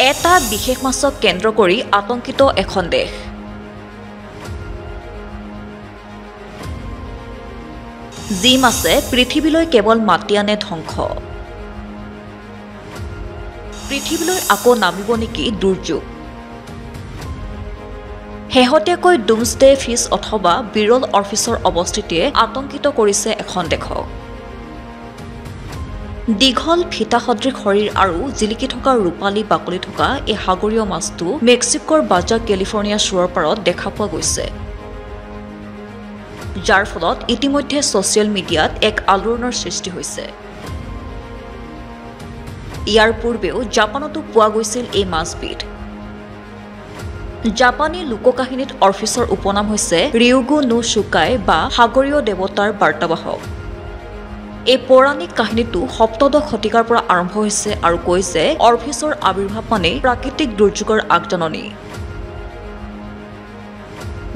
এটা বিশেষ মাছক কেন্দ্ৰ কৰি আতংকিত এখন দেশ। যি মাছে পৃথিৱীলৈ কেৱল মাতি আনে ধ্বংস। পৃথিৱীলৈ আকৌ নামিব নেকি দুৰ্যোগ? শেহতীয়াকৈ ডুমছডে ফিছ অথবা বিৰল অৰ্ফিছৰ অৱস্থিতিয়ে আতংকিত কৰিছে এখন দেশক। দীঘল ফিতা সদৃশ শৰীৰ আৰু জিলিকি থকা ৰূপালী বাকলি থকা এই সাগৰীয় মাছটো মেক্সিকোৰ বাজা কেলিফৰ্ণিয়া চুৰৰ পাৰত দেখা পোৱা গৈছে, যাৰ ফলত ইতিমধ্যে ছচিয়েল মিডিয়াত এক আলোড়নৰ সৃষ্টি হৈছে। ইয়াৰ পূৰ্বেও জাপানতো পোৱা গৈছিল এই মাছবিধ। জাপানী লোককাহিনীত অৰ্ফিছৰ উপনাম হৈছে ৰিউগো নো শুকাই বা সাগৰীয় দেৱতাৰ বাৰ্তাবাহক। এই পৌৰাণিক কাহিনীটো সপ্তদশ শতিকাৰ পৰা আৰম্ভ হৈছে আৰু কয় যে অৰ্ফিছৰ আবিৰ্ভাৱ মানে প্ৰাকৃতিক দুৰ্যোগৰ আগজাননী।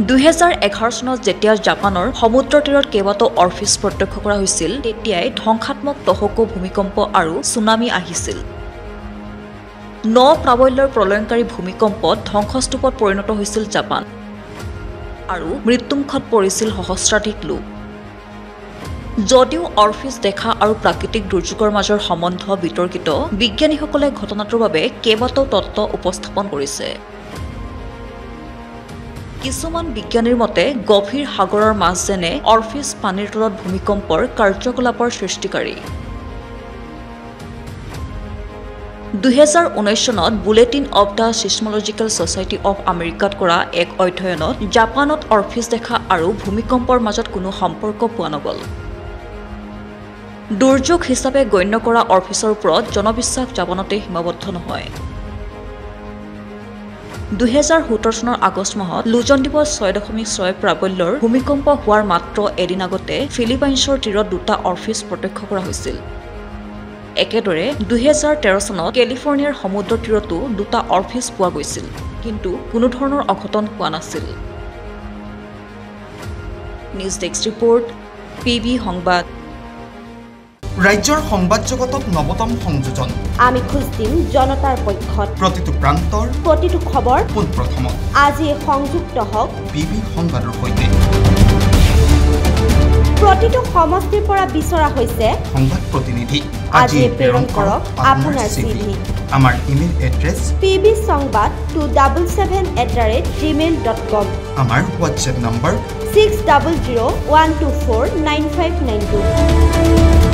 2011 চনত যেতিয়া জাপানৰ সমুদ্ৰতীৰত কেইবাটাও অৰ্ফিছ প্ৰত্যক্ষ কৰা হৈছিল, তেতিয়াই ধ্বংসাত্মক তহকু ভূমিকম্প আৰু ছুনামি আহিছিল। প্ৰাবল্যৰ প্ৰলয়ংকাৰী ভূমিকম্পত ধ্বংসস্তূপত পৰিণত হৈছিল জাপান আৰু মৃত্যুমুখত পৰিছিল সহস্ৰাধিক লোক। যদিও অৰ্ফিছ দেখা আৰু প্ৰাকৃতিক দুৰ্যোগৰ মাজৰ সম্বন্ধ বিতৰ্কিত, বিজ্ঞানীসকলে ঘটনাটোৰ বাবে কেইবাটাও তত্ত্ব উপস্থাপন কৰিছে। কিছুমান বিজ্ঞানীৰ মতে গভীৰ সাগৰৰ মাছ যেনে অৰ্ফিছ পানীৰ তলত ভূমিকম্পৰ কাৰ্যকলাপৰ সৃষ্টিকাৰী। 2019 চনত bulletin of the seismological society of আমেৰিকাত কৰা এক অধ্যয়নত জাপানত অৰ্ফিছ দেখা আৰু ভূমিকম্পৰ মাজত কোনো সম্পৰ্ক পোৱা নগ'ল। দুৰ্যোগ হিচাপে গণ্য কৰা অৰ্ফিছৰ ওপৰত জনবিশ্বাস জাপানতে সীমাবদ্ধ নহয়। 2017 চনৰ আগষ্ট মাহত লুজন দ্বীপত 6.6 প্ৰাবল্যৰ ভূমিকম্প হোৱাৰ মাত্ৰ এদিন আগতে ফিলিপাইনছৰ তীৰত দুটা অৰ্ফিছ প্ৰত্যক্ষ কৰা হৈছিল। একেদৰে 2013 চনত কেলিফৰ্ণিয়াৰ সমুদ্ৰ তীৰতো দুটা অৰ্ফিছ পোৱা গৈছিল, কিন্তু কোনো ধৰণৰ অঘটন হোৱা নাছিল। নিউজ ডেস্ক ৰিপৰ্ট, পিবি সংবাদ। ৰাজ্যৰ সংবাদ জগতত নৱতম সংযোজন। আমি খোজ দিম জনতাৰ পক্ষত। প্ৰতিটো প্ৰান্তৰ প্ৰতিটো খবৰ পোনপ্ৰথমত। আজি সংযুক্ত হওক পিবি সংবাদৰ সৈতে। প্ৰতিটো সমষ্টিৰ পৰা বিচৰা হৈছে সংবাদ প্ৰতিনিধি। আজি প্ৰেৰণ কৰক আপোনাৰ চিঠি। আমাৰ ইমেইল এড্ৰেছ pbsongbat277@gmail.com। আমাৰ হোৱাটছএপ নম্বৰ 6001249592।